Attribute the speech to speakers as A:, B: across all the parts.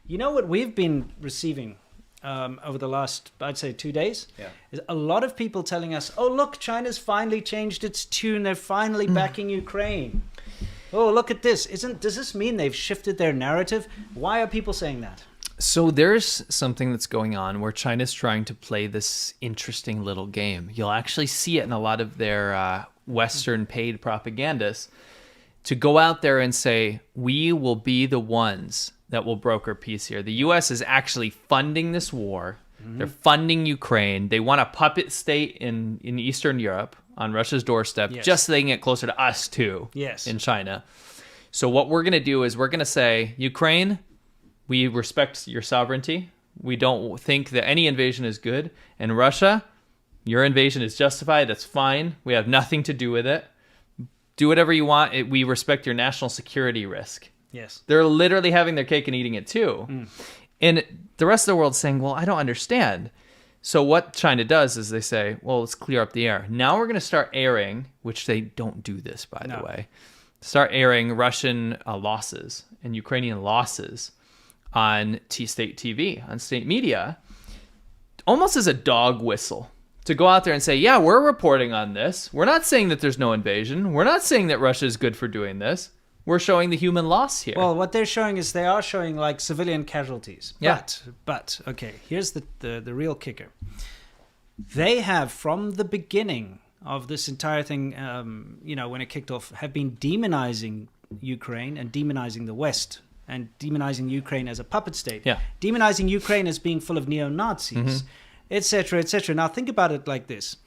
A: You know what we've been receiving over the last, I'd say, 2 days?
B: Yeah.
A: Is a lot of people telling us, oh, look, China's finally changed its tune. They're finally backing Ukraine. Oh, look at this. Does this mean they've shifted their narrative? Why are people saying that?
B: So there's something that's going on where China's trying to play this interesting little game. You'll actually see it in a lot of their Western paid propagandists to go out there and say, we will be the ones that will broker peace here. The U.S. is actually funding this war. They're funding Ukraine. They want a puppet state in Eastern Europe on Russia's doorstep, just so they can get closer to us too in China. So what we're going to do is we're going to say, Ukraine, we respect your sovereignty. We don't think that any invasion is good. And Russia, your invasion is justified. That's fine. We have nothing to do with it. Do whatever you want. We respect your national security risk.
A: Yes.
B: They're literally having their cake and eating it too. And the rest of the world's saying, well, I don't understand. So what China does is they say, well, let's clear up the air. Now we're going to start airing, which they don't do this, by the way, start airing Russian losses and Ukrainian losses on state TV, on state media, almost as a dog whistle to go out there and say, yeah, we're reporting on this. We're not saying that there's no invasion. We're not saying that Russia is good for doing this. We're showing the human loss here.
A: Well, what they're showing is they are showing like civilian casualties.
B: Yeah.
A: But okay, here's the real kicker. They have, from the beginning of this entire thing, when it kicked off, have been demonizing Ukraine and demonizing the West and demonizing Ukraine as a puppet state.
B: Yeah.
A: Demonizing Ukraine as being full of neo-Nazis, etc., etc. Now think about it like this.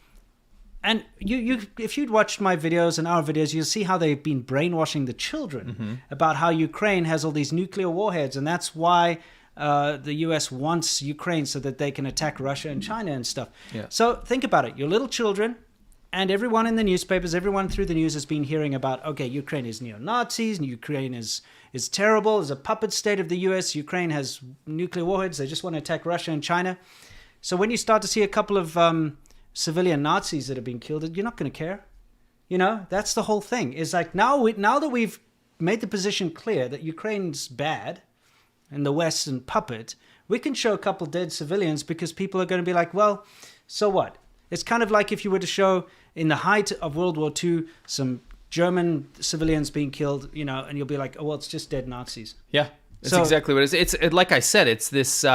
A: And you, if you'd watched my videos and our videos, you'll see how they've been brainwashing the children about how Ukraine has all these nuclear warheads, and that's why the U.S. wants Ukraine so that they can attack Russia and China and stuff.
B: Yeah.
A: So think about it. Your little children and everyone in the newspapers, everyone through the news has been hearing about, okay, Ukraine is neo-Nazis, Ukraine is terrible, is a puppet state of the U.S., Ukraine has nuclear warheads, they just want to attack Russia and China. So when you start to see a couple of civilian Nazis that have been killed, you're not going to care. You know, that's the whole thing. Is like now that we've made the position clear that Ukraine's bad and the West and puppet, we can show a couple dead civilians because people are going to be like, well, so what? It's kind of like if you were to show in the height of World War II some German civilians being killed, and you'll be like, oh, well, it's just dead Nazis.
B: Yeah, that's exactly what it is. It's like I said, it's this...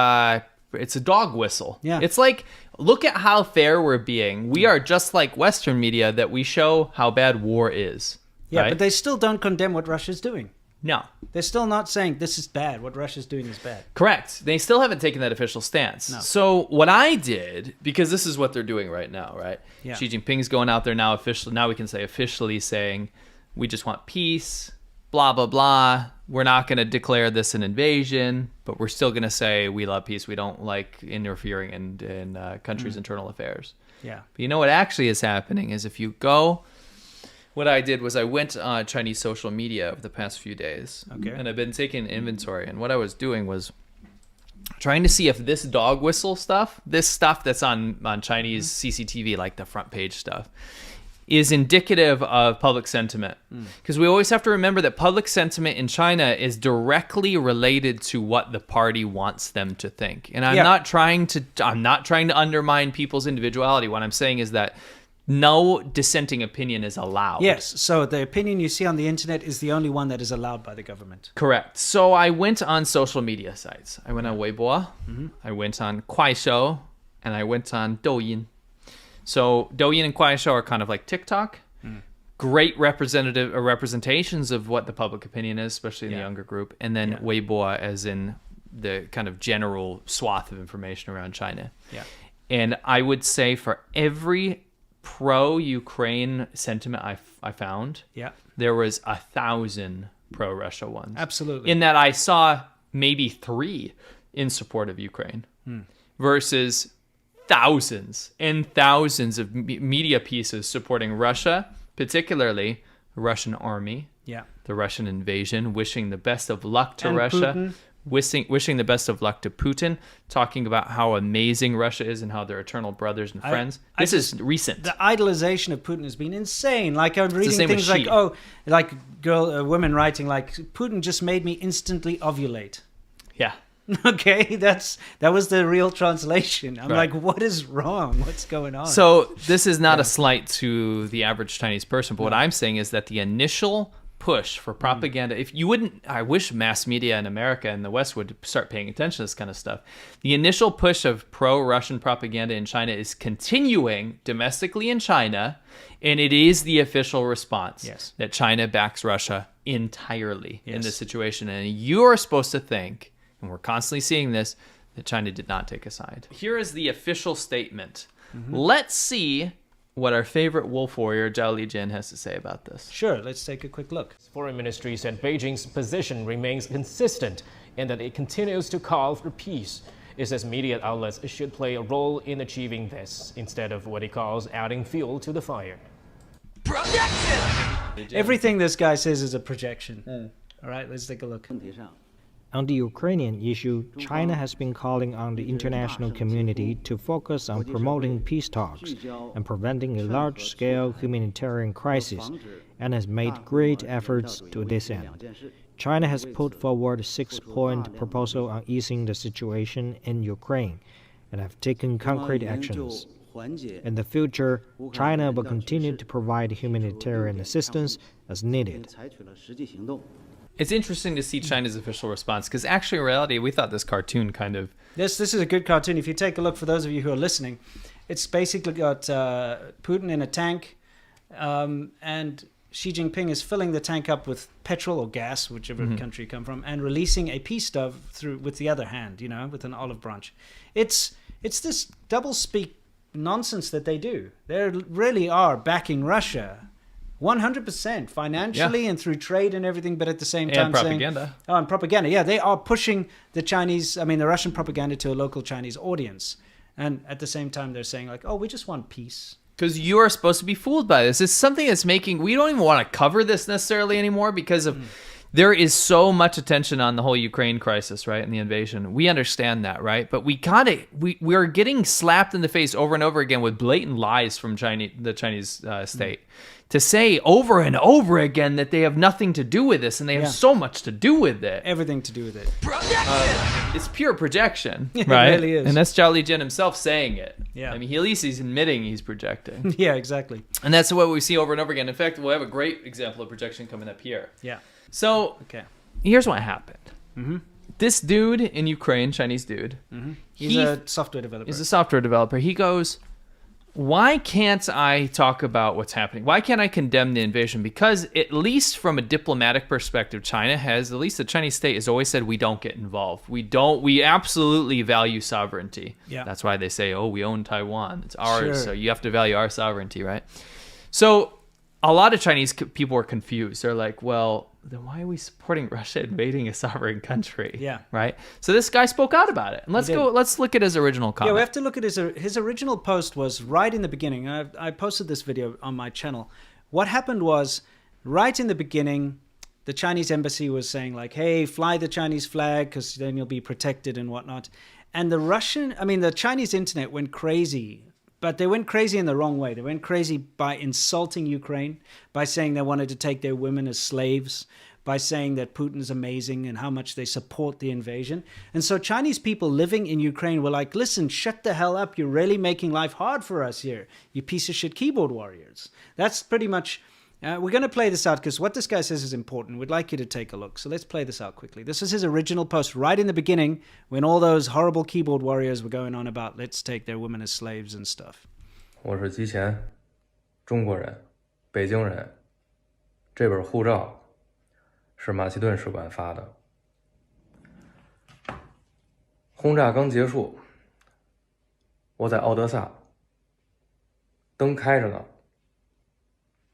B: it's a dog whistle.
A: Yeah.
B: It's like, look at how fair we're being. We are just like Western media that we show how bad war is.
A: Yeah,
B: right?
A: but they still don't condemn what Russia's doing.
B: No.
A: They're still not saying this is bad. What Russia's doing is bad.
B: Correct. They still haven't taken that official stance.
A: No.
B: So what I did, because this is what they're doing right now, right?
A: Yeah.
B: Xi Jinping's going out there now officially. Now we can say officially saying, we just want peace, blah, blah, blah. We're not going to declare this an invasion, but we're still going to say we love peace. We don't like interfering in countries' internal affairs.
A: Yeah.
B: But you know what actually is happening is if you go... What I did was I went on Chinese social media over the past few days.
A: Okay.
B: And I've been taking inventory. And what I was doing was trying to see if this dog whistle stuff, this stuff that's on Chinese CCTV, like the front page stuff, is indicative of public sentiment. Because we always have to remember that public sentiment in China is directly related to what the party wants them to think. And I'm not trying to undermine people's individuality. What I'm saying is that no dissenting opinion is allowed.
A: Yes, so the opinion you see on the internet is the only one that is allowed by the government.
B: Correct. So I went on social media sites. I went on Weibo, I went on Kuaishou, and I went on Douyin. So Douyin and Kuaishou are kind of like TikTok. Great representations of what the public opinion is, especially in the younger group. And then Weibo as in the kind of general swath of information around China.
A: Yeah.
B: And I would say for every pro-Ukraine sentiment I found, there was 1,000 pro-Russia ones.
A: Absolutely.
B: In that I saw maybe 3 in support of Ukraine versus thousands and thousands of media pieces supporting Russia, particularly the Russian army, the Russian invasion, wishing the best of luck to Russia.
A: Putin.
B: Wishing the best of luck to Putin, talking about how amazing Russia is and how they're eternal brothers and friends. This is recent.
A: The idolization of Putin has been insane. Like I'm reading things
B: with
A: like women writing like Putin just made me instantly ovulate.
B: Yeah.
A: Okay, that was the real translation. I'm like, what is wrong? What's going on?
B: So this is not a slight to the average Chinese person, but what I'm saying is that the initial push for propaganda, if you wouldn't, I wish mass media in America and the West would start paying attention to this kind of stuff. The initial push of pro-Russian propaganda in China is continuing domestically in China, and it is the official response that China backs Russia entirely in this situation. And you are supposed to think, and we're constantly seeing this, that China did not take a side. Here is the official statement. Let's see what our favorite wolf warrior, Zhao Lijian, has to say about this.
A: Sure, let's take a quick look.
C: Foreign Ministry said Beijing's position remains consistent and that it continues to call for peace. It says media outlets should play a role in achieving this, instead of what it calls adding fuel to the fire.
A: Everything this guy says is a projection. All right, let's take a look.
D: On the Ukrainian issue, China has been calling on the international community to focus on promoting peace talks and preventing a large-scale humanitarian crisis, and has made great efforts to this end. China has put forward a 6-point proposal on easing the situation in Ukraine and have taken concrete actions. In the future, China will continue to provide humanitarian assistance as needed.
B: It's interesting to see China's official response, because actually in reality, we thought this cartoon kind of...
A: This is a good cartoon. If you take a look, for those of you who are listening, it's basically got Putin in a tank, and Xi Jinping is filling the tank up with petrol or gas, whichever country you come from, and releasing a peace dove through with the other hand, with an olive branch. It's this double-speak nonsense that they do. They really are backing Russia 100% financially and through trade and everything, but at the same time
B: propaganda.
A: And propaganda. Yeah, they are pushing the Russian propaganda to a local Chinese audience. And at the same time, they're saying like, oh, we just want peace.
B: Because you are supposed to be fooled by this. It's something that's making... We don't even want to cover this necessarily anymore because of... There is so much attention on the whole Ukraine crisis, right, and the invasion. We understand that, right? But we are getting slapped in the face over and over again with blatant lies from the Chinese state to say over and over again that they have nothing to do with this, and they have so much to do with it.
A: Everything to do with it.
B: It's pure projection, right?
A: It really is.
B: And that's Zhao Lijian himself saying it.
A: Yeah.
B: I mean, at least he's admitting he's projecting.
A: Yeah, exactly.
B: And that's what we see over and over again. In fact, we'll have a great example of projection coming up here.
A: Yeah.
B: So, here's what happened. This dude in Ukraine, Chinese dude,
A: he's a software developer.
B: He's a software developer. He goes, why can't I talk about what's happening? Why can't I condemn the invasion? Because at least from a diplomatic perspective, at least the Chinese state has always said we don't get involved. We absolutely value sovereignty.
A: Yeah.
B: That's why they say, we own Taiwan. It's ours, so you have to value our sovereignty, right? So a lot of Chinese people are confused. They're like, well, then why are we supporting Russia invading a sovereign country?
A: Yeah.
B: Right? So this guy spoke out about it. And let's look at his original comment.
A: Yeah, we have to look at his original post was right in the beginning. I posted this video on my channel. What happened was, right in the beginning, the Chinese embassy was saying like, hey, fly the Chinese flag because then you'll be protected and whatnot. And the Chinese internet went crazy. But they went crazy in the wrong way. They went crazy by insulting Ukraine, by saying they wanted to take their women as slaves, by saying that Putin is amazing and how much they support the invasion. And so Chinese people living in Ukraine were like, listen, shut the hell up. You're really making life hard for us here, you piece of shit keyboard warriors. That's pretty much... we're going to play this out because what this guy says is important. We'd like you to take a look. So let's play this out quickly. This is his original post right in the beginning when all those horrible keyboard warriors were going on about let's take their women as slaves and stuff.
E: 我是吉乾，中国人，北京人。这本护照是马其顿使馆发的。轰炸刚结束，我在奥德萨，灯开着呢。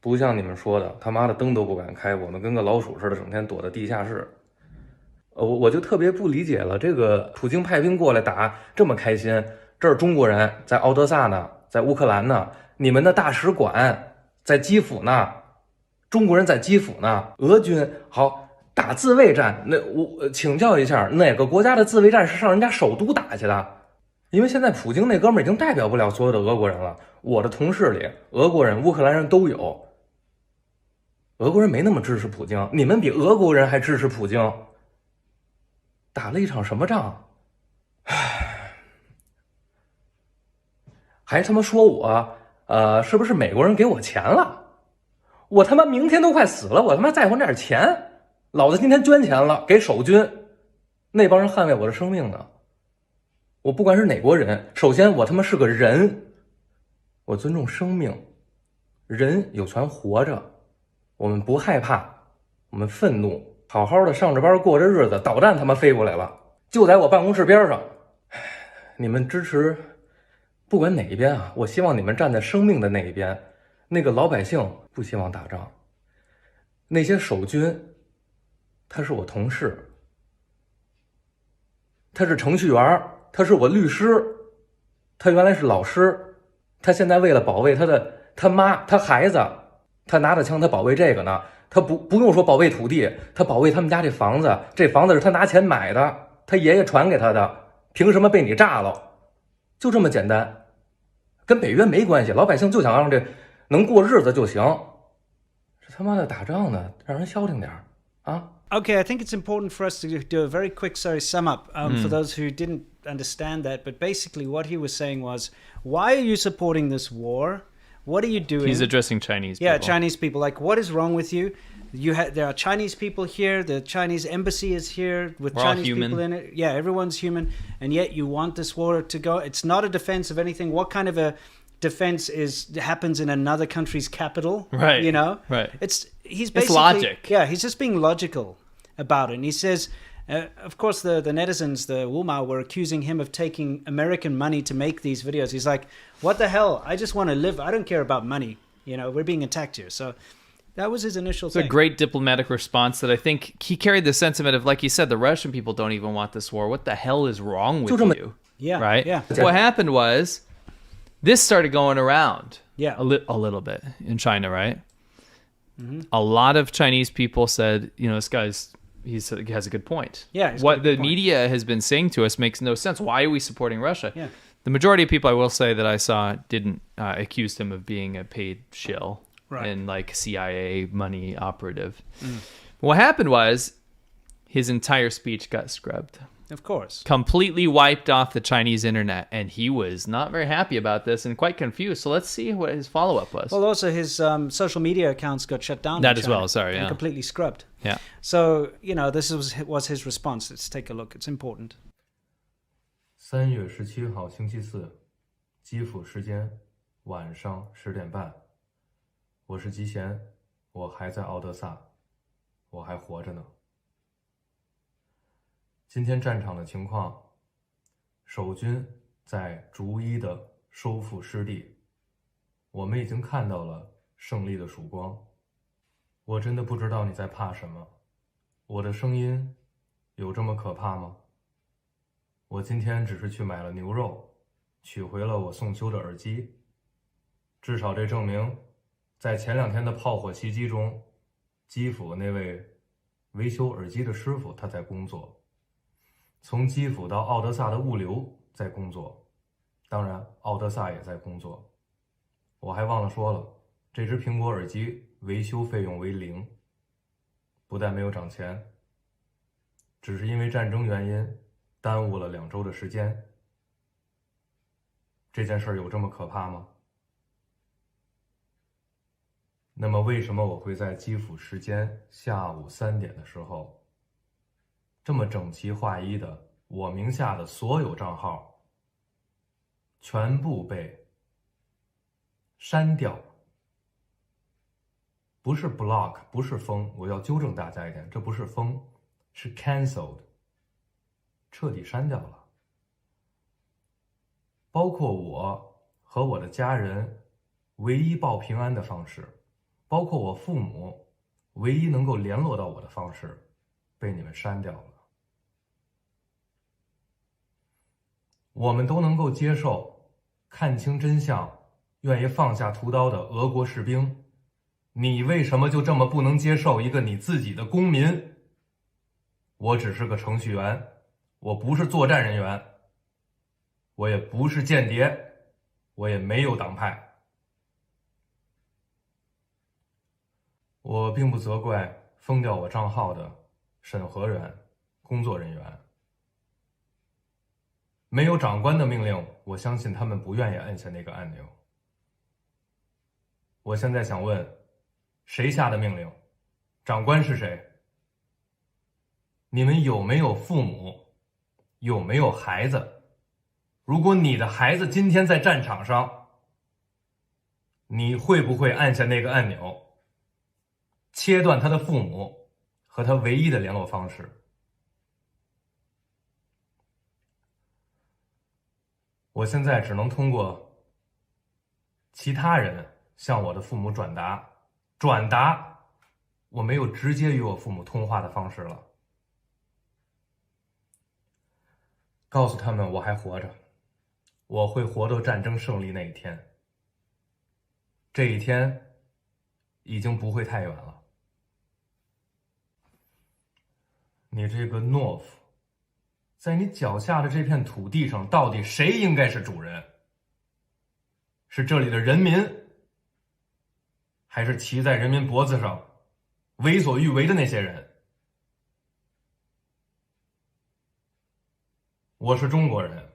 E: 不像你们说的，他妈的灯都不敢开，我们跟个老鼠似的，整天躲在地下室。我就特别不理解了，这个普京派兵过来打这么开心，这儿中国人在奥德萨呢，在乌克兰呢，你们的大使馆在基辅呢，中国人在基辅呢，俄军好打自卫战，那我请教一下，哪个国家的自卫战是上人家首都打去的？因为现在普京那哥们儿已经代表不了所有的俄国人了，我的同事里俄国人、乌克兰人都有。俄国人没那么支持普京，你们比俄国人还支持普京。打了一场什么仗？还他妈说我是不是美国人给我钱了？我他妈明天都快死了，我他妈在乎那点钱？老子今天捐钱了，给守军，那帮人捍卫我的生命呢。我不管是哪国人，首先我他妈是个人，我尊重生命，人有权活着，我们不害怕，我们愤怒，好好的上着班过着日子，导弹他妈飞过来了，就在我办公室边上。你们支持不管哪一边啊，我希望你们站在生命的那一边。那个老百姓不希望打仗，那些守军他是我同事，他是程序员，他是我律师，他原来是老师，他现在为了保卫他妈他孩子，他拿着枪他保卫这个呢，他不用说保卫土地，他保卫他们家这房子，这房子是他拿钱买的，他爷爷传给他的，凭什么被你炸了？就这么简单，跟北约没关系，老百姓就想让这能过日子就行，这他妈的打仗呢，让人消停点啊。
A: Okay, I think it's important for us to do a very quick, sum up for those who didn't understand that. But basically, what he was saying was, why are you supporting this war? What are you doing?
B: He's addressing Chinese people.
A: Yeah, Chinese people. Like, what is wrong with you? There are Chinese people here. The Chinese embassy is here with
B: We're all
A: Chinese
B: human.
A: people in it. Yeah, everyone's human. And yet you want this war to go. It's not a defense of anything. What kind of a defense happens in another country's capital?
B: Right.
A: You know?
B: Right.
A: He's basically...
B: logic.
A: Yeah, he's just being logical about it. And he says... of course, the netizens, the Wumao, were accusing him of taking American money to make these videos. He's like, what the hell? I just want to live. I don't care about money. You know, we're being attacked here. So that was his initial thing.
B: It's a great diplomatic response that I think he carried the sentiment of, like you said, the Russian people don't even want this war. What the hell is wrong with you?
A: Yeah.
B: Right?
A: Yeah.
B: What happened was this started going around
A: Yeah.
B: a little bit in China, right? Mm-hmm. A lot of Chinese people said, you know, this guy's... he has a good point.
A: Yeah.
B: What the media has been saying to us makes no sense. Why are we supporting Russia?
A: Yeah.
B: The majority of people, I will say, that I saw didn't accuse him of being a paid shill and like CIA money operative. What happened was his entire speech got scrubbed.
A: Of course.
B: Completely wiped off the Chinese internet, and he was not very happy about this and quite confused. So let's see what his follow-up was.
A: Well, also his social media accounts got shut down.
B: That as well, sorry,
A: and
B: yeah.
A: completely scrubbed.
B: Yeah.
A: So, you know, this was his response. Let's take a look. It's important.
E: 3月17号星期四，基辅时间晚上10点半。我是吉贤，我还在奥德萨，我还活着呢。今天战场的情况，守军在逐一的收复失地，我们已经看到了胜利的曙光。我真的不知道你在怕什么，我的声音有这么可怕吗？我今天只是去买了牛肉，取回了我送修的耳机，至少这证明，在前2天的炮火袭击中，基辅那位维修耳机的师傅他在工作，从基辅到奥德萨的物流在工作，当然奥德萨也在工作。我还忘了说了，这只苹果耳机维修费用为0，不但没有涨钱，只是因为战争原因耽误了2周的时间。这件事有这么可怕吗？那么为什么我会在基辅时间下午3点的时候，这么整齐划一的，我名下的所有账号全部被删掉？不是 block， 不是封，我要纠正大家一点，这不是封，是 cancelled， 彻底删掉了。包括我和我的家人唯一报平安的方式，包括我父母唯一能够联络到我的方式，被你们删掉了。我们都能够接受看清真相，愿意放下屠刀的俄国士兵，你为什么就这么不能接受一个你自己的公民？我只是个程序员，我不是作战人员，我也不是间谍，我也没有党派。我并不责怪封掉我账号的审核员、工作人员，没有长官的命令，我相信他们不愿意按下那个按钮。我现在想问，谁下的命令？长官是谁？你们有没有父母？有没有孩子？如果你的孩子今天在战场上，你会不会按下那个按钮，切断他的父母和他唯一的联络方式？我现在只能通过其他人向我的父母转达我没有直接与我父母通话的方式了，告诉他们我还活着，我会活到战争胜利那一天。这一天已经不会太远了。你这个懦夫，在你脚下的这片土地上，到底谁应该是主人？是这里的人民，还是骑在人民脖子上为所欲为的那些人？我是中国人，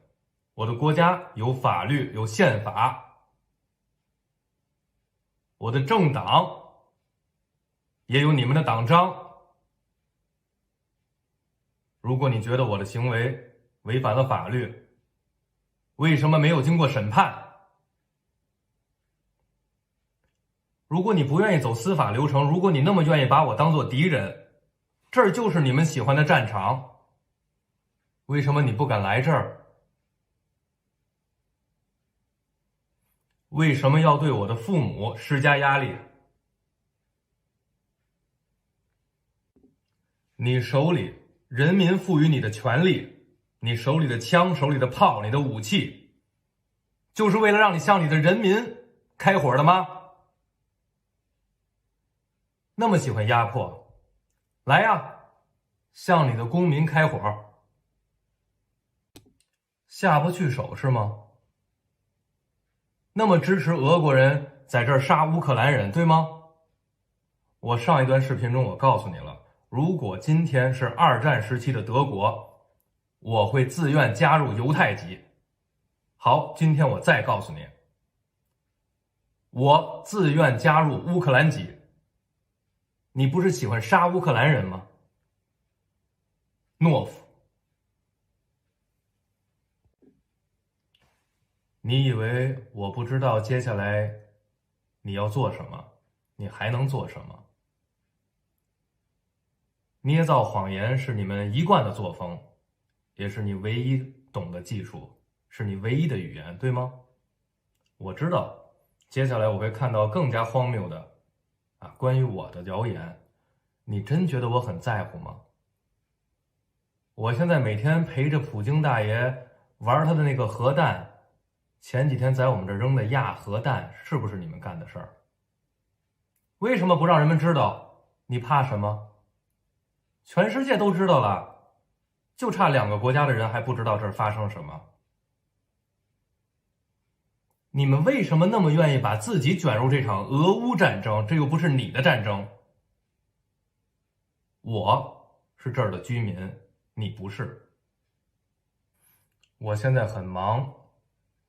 E: 我的国家有法律，有宪法，我的政党也有你们的党章。如果你觉得我的行为违反了法律，为什么没有经过审判？如果你不愿意走司法流程，如果你那么愿意把我当作敌人，这儿就是你们喜欢的战场，为什么你不敢来这儿？为什么要对我的父母施加压力？你手里人民赋予你的权利，你手里的枪，手里的炮，你的武器，就是为了让你向你的人民开火的吗？那么喜欢压迫，来呀，向你的公民开火。下不去手是吗？那么支持俄国人在这儿杀乌克兰人，对吗？我上一段视频中我告诉你了，如果今天是二战时期的德国，我会自愿加入犹太籍。好，今天我再告诉你，我自愿加入乌克兰籍。你不是喜欢杀乌克兰人吗？懦夫！你以为我不知道接下来你要做什么，你还能做什么？捏造谎言是你们一贯的作风，也是你唯一懂的技术，是你唯一的语言，对吗？我知道，接下来我会看到更加荒谬的关于我的谣言。你真觉得我很在乎吗？我现在每天陪着普京大爷玩他的那个核弹，前几天在我们这扔的亚核弹，是不是你们干的事儿？为什么不让人们知道？你怕什么？全世界都知道了，就差2个国家的人还不知道这儿发生什么。你们为什么那么愿意把自己卷入这场俄乌战争？这又不是你的战争。我是这儿的居民，你不是。我现在很忙，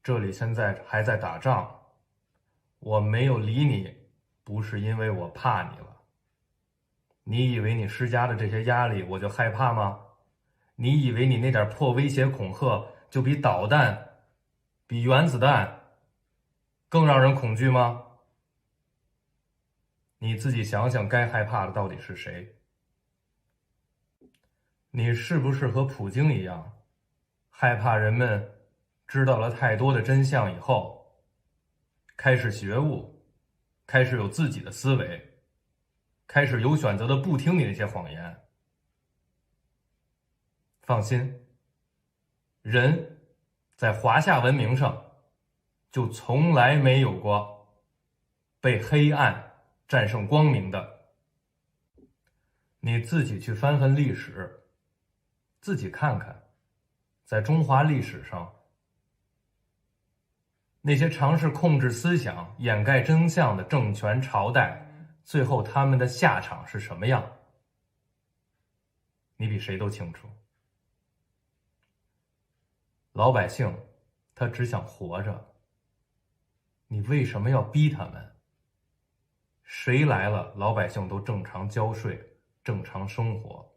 E: 这里现在还在打仗，我没有理你，不是因为我怕你了。你以为你施加的这些压力我就害怕吗？你以为你那点破威胁恐吓就比导弹、比原子弹更让人恐惧吗？你自己想想，该害怕的到底是谁？你是不是和普京一样，害怕人们知道了太多的真相以后，开始觉悟，开始有自己的思维，开始有选择的不听你那些谎言？放心，人在华夏文明上就从来没有过被黑暗战胜光明的。你自己去翻翻历史，自己看看，在中华历史上，那些尝试控制思想、掩盖真相的政权朝代，最后他们的下场是什么样？你比谁都清楚。老百姓他只想活着，你为什么要逼他们？谁来了，老百姓都正常交税，正常生活。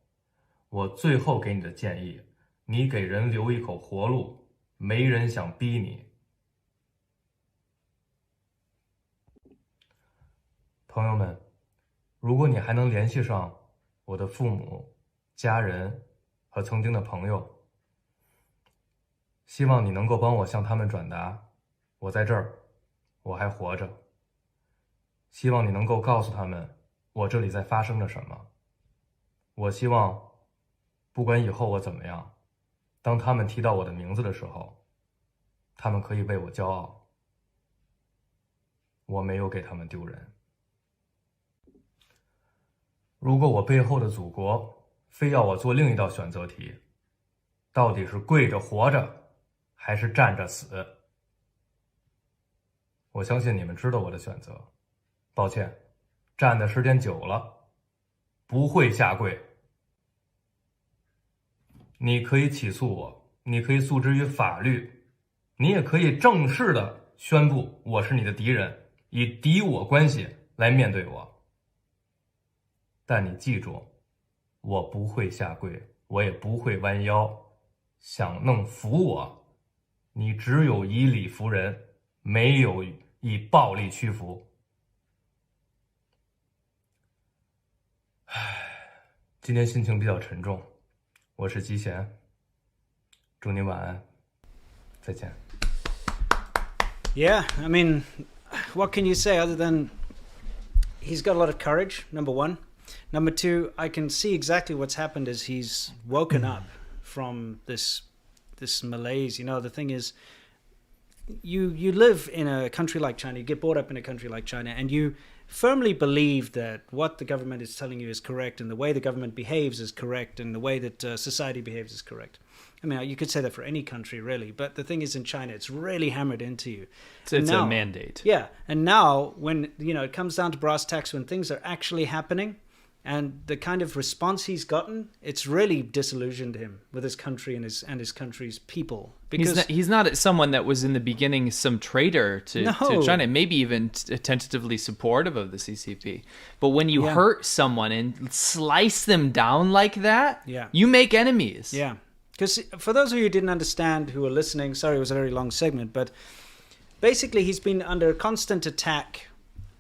E: 我最后给你的建议，你给人留一口活路，没人想逼你。朋友们，如果你还能联系上我的父母、家人和曾经的朋友，希望你能够帮我向他们转达，我在这儿，我还活着。希望你能够告诉他们，我这里在发生着什么。我希望，不管以后我怎么样，当他们提到我的名字的时候，他们可以为我骄傲。我没有给他们丢人。如果我背后的祖国非要我做另一道选择题，到底是跪着活着，还是站着死？我相信你们知道我的选择。抱歉，站的时间久了，不会下跪。你可以起诉我，你可以诉之于法律，你也可以正式的宣布我是你的敌人，以敌我关系来面对我。但你记住，我不会下跪，我也不会弯腰。想弄服我，你只有以理服人，没有以暴力屈服。今天心情比较沉重，我是吉贤，祝您晚安，再见。
A: Yeah, I mean, what can you say other than he's got a lot of courage, number one. Number two, I can see exactly what's happened is he's woken up from this malaise. You know, the thing is, you live in a country like China, you get brought up in a country like China, and you firmly believe that what the government is telling you is correct, and the way the government behaves is correct, and the way that society behaves is correct. I mean, you could say that for any country, really. But the thing is, in China, it's really hammered into you.
B: It's a mandate.
A: Yeah. And now, when, it comes down to brass tacks, when things are actually happening, and the kind of response he's gotten, it's really disillusioned him with his country and his country's people. Because
B: he's not someone that was in the beginning some traitor to China, maybe even tentatively supportive of the CCP. But when you hurt someone and slice them down like that, you make enemies.
A: Yeah. Because for those of you who didn't understand, who are listening, sorry it was a very long segment, but basically he's been under constant attack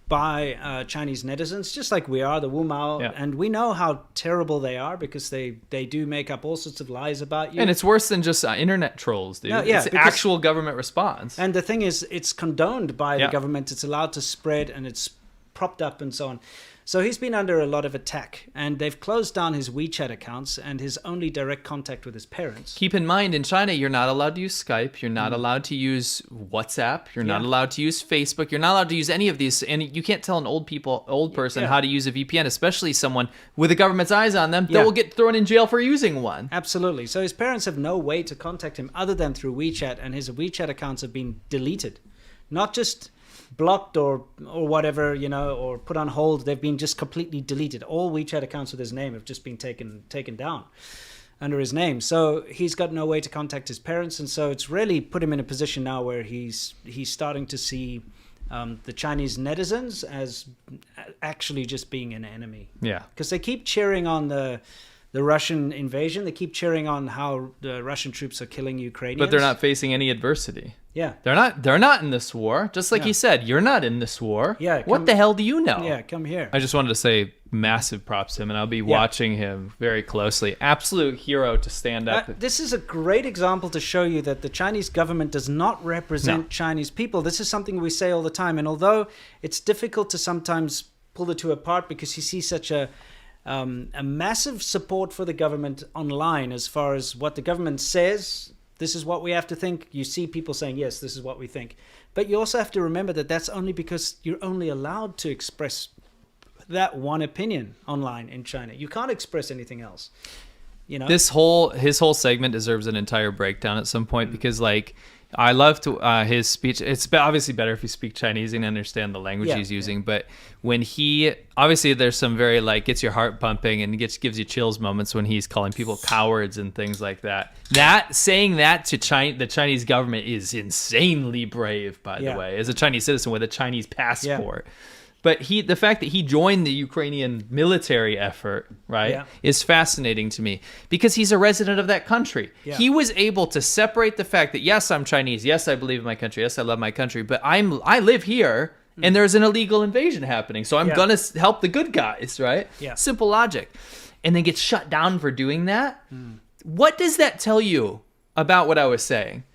A: by Chinese netizens, just like we are, the Wu Mao, and we know how terrible they are because they do make up all sorts of lies about you.
B: And it's worse than just internet trolls, dude.
A: No,
B: it's actual government response.
A: And the thing is, it's condoned by the government. It's allowed to spread, and it's propped up and so on. So he's been under a lot of attack, and they've closed down his WeChat accounts and his only direct contact with his parents.
B: Keep in mind, in China, you're not allowed to use Skype. You're not allowed to use WhatsApp. You're not allowed to use Facebook. You're not allowed to use any of these. And you can't tell an old person how to use a VPN, especially someone with the government's eyes on them that will get thrown in jail for using one.
A: Absolutely. So his parents have no way to contact him other than through WeChat, and his WeChat accounts have been deleted. Not just blocked or whatever, or put on hold. They've been just completely deleted. All WeChat accounts with his name have just been taken down under his name. So he's got no way to contact his parents, and so it's really put him in a position now where he's starting to see the Chinese netizens as actually just being an enemy.
B: Yeah,
A: because they keep cheering on the Russian invasion. They keep cheering on how the Russian troops are killing Ukrainians.
B: But they're not facing any adversity.
A: Yeah.
B: They're not in this war. Just like he said, you're not in this war.
A: Yeah.
B: What the hell do you know?
A: Yeah, come here.
B: I just wanted to say massive props to him, and I'll be watching him very closely. Absolute hero to stand up.
A: This is a great example to show you that the Chinese government does not represent Chinese people. This is something we say all the time. And although it's difficult to sometimes pull the two apart because you see such a massive support for the government online as far as what the government says, this is what we have to think. You see people saying, yes, this is what we think. But you also have to remember that that's only because you're only allowed to express that one opinion online in China. You can't express anything else. His
B: whole segment deserves an entire breakdown at some point because I loved his speech. It's obviously better if you speak Chinese and understand the language he's using. But when obviously there's some very like gets your heart pumping and gives you chills moments when he's calling people cowards and things like that. Saying that to the Chinese government is insanely brave, by the way, as a Chinese citizen with a Chinese passport. Yeah. But the fact that he joined the Ukrainian military effort, right, is fascinating to me because he's a resident of that country. Yeah. He was able to separate the fact that, yes, I'm Chinese. Yes, I believe in my country. Yes, I love my country. But I live here and there's an illegal invasion happening. So I'm going to help the good guys, right? Yeah. Simple logic. And then gets shut down for doing that. What does that tell you about what I was saying?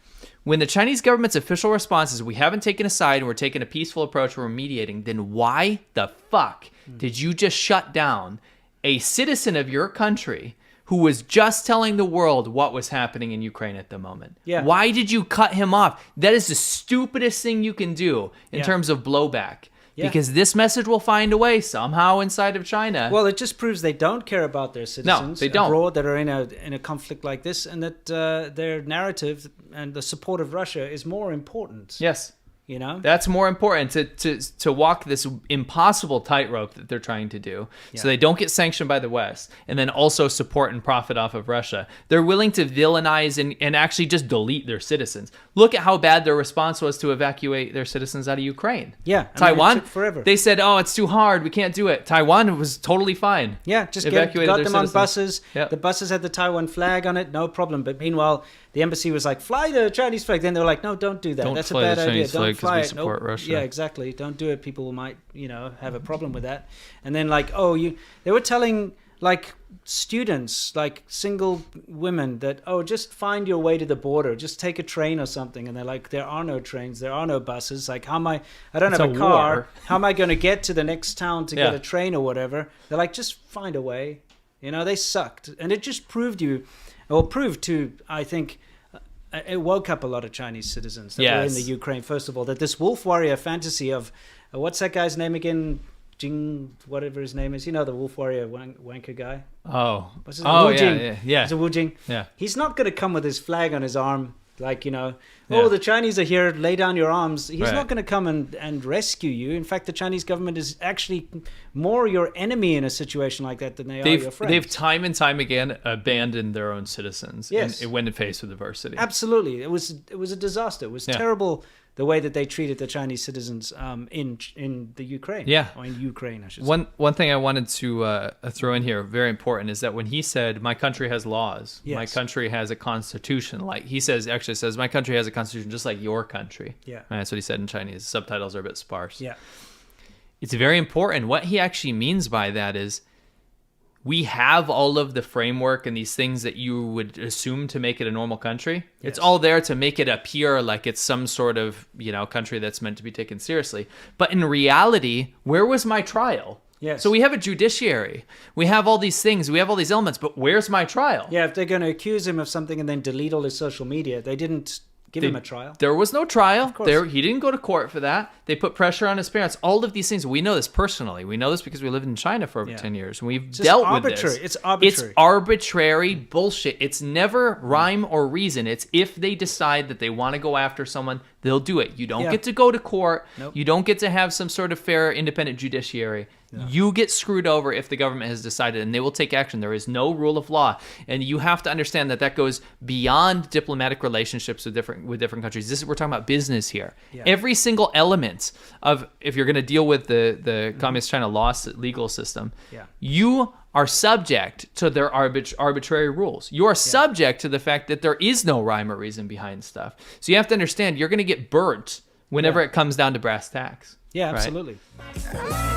B: When the Chinese government's official response is we haven't taken a side and we're taking a peaceful approach, we're mediating, then why the fuck did you just shut down a citizen of your country who was just telling the world what was happening in Ukraine at the moment? Yeah. Why did you cut him off? That is the stupidest thing you can do in terms of blowback. Yeah. Because this message will find a way somehow inside of China.
A: Well, it just proves they don't care about their citizens abroad that are in a conflict like this, and that their narrative and the support of Russia is more important.
B: Yes.
A: You know?
B: That's more important to walk this impossible tightrope that they're trying to do so they don't get sanctioned by the West and then also support and profit off of Russia. They're willing to villainize and actually just delete their citizens. Look at how bad their response was to evacuate their citizens out of Ukraine.
A: Yeah.
B: Taiwan,
A: it took forever.
B: They said, oh, it's too hard. We can't do it. Taiwan was totally fine.
A: Yeah, just got them on buses. Yep. The buses had the Taiwan flag on it, no problem. But meanwhile, the embassy was like, fly the Chinese flag. Then they were like, no, don't do that. That's a bad idea. Don't fly it.
B: Support Russia.
A: Yeah, exactly. Don't do it. People might, have a problem with that. And then like, they were telling like students, like single women that, just find your way to the border. Just take a train or something. And they're like, there are no trains. There are no buses. Like, I don't have a car. War. How am I going to get to the next town to get a train or whatever? They're like, just find a way. They sucked. And it just proved to, I think, it woke up a lot of Chinese citizens that were in the Ukraine, first of all, that this wolf warrior fantasy of, what's that guy's name again? Jing, whatever his name is. The wolf warrior wanker guy?
B: Oh.
A: What's his name? Wu Jing.
B: Yeah.
A: It's a Wu Jing.
B: Yeah.
A: He's not going to come with his flag on his arm, like, the Chinese are here, lay down your arms. He's not going to come and rescue you. In fact, the Chinese government is actually more your enemy in a situation like that than they are your friend.
B: They've time and time again abandoned their own citizens when faced with adversity.
A: Absolutely. It was a disaster. It was terrible the way that they treated the Chinese citizens in the Ukraine. Yeah. Or in Ukraine, I should say.
B: One thing I wanted to throw in here, very important, is that when he said, my country has laws, my country has a constitution, like he says, my country has a constitution just like your country. Yeah. And that's what he said in Chinese. Subtitles are a bit sparse. Yeah. It's very important. What he actually means by that is we have all of the framework and these things that you would assume to make it a normal country. Yes. It's all there to make it appear like it's some sort of, country that's meant to be taken seriously. But in reality, where was my trial? Yes. So we have a judiciary. We have all these things. We have all these elements. But where's my trial?
A: Yeah, if they're going to accuse him of something and then delete all his social media, they didn't give him a trial.
B: There was no trial. Of course. He didn't go to court for that. They put pressure on his parents. All of these things. We know this personally. We know this because we lived in China for over 10 years. And we've dealt with this.
A: It's arbitrary.
B: It's arbitrary bullshit. It's never rhyme or reason. It's if they decide that they want to go after someone, they'll do it. You don't get to go to court. Nope. You don't get to have some sort of fair, independent judiciary. No. You get screwed over if the government has decided, and they will take action. There is no rule of law, and you have to understand that goes beyond diplomatic relationships with different countries. We're talking about business here. Yeah. Every single element of, if you're going to deal with the Communist China legal system, you are subject to their arbitrary rules. You are subject to the fact that there is no rhyme or reason behind stuff. So you have to understand you're going to get burnt whenever it comes down to brass tacks.
A: Yeah, absolutely.
B: Right?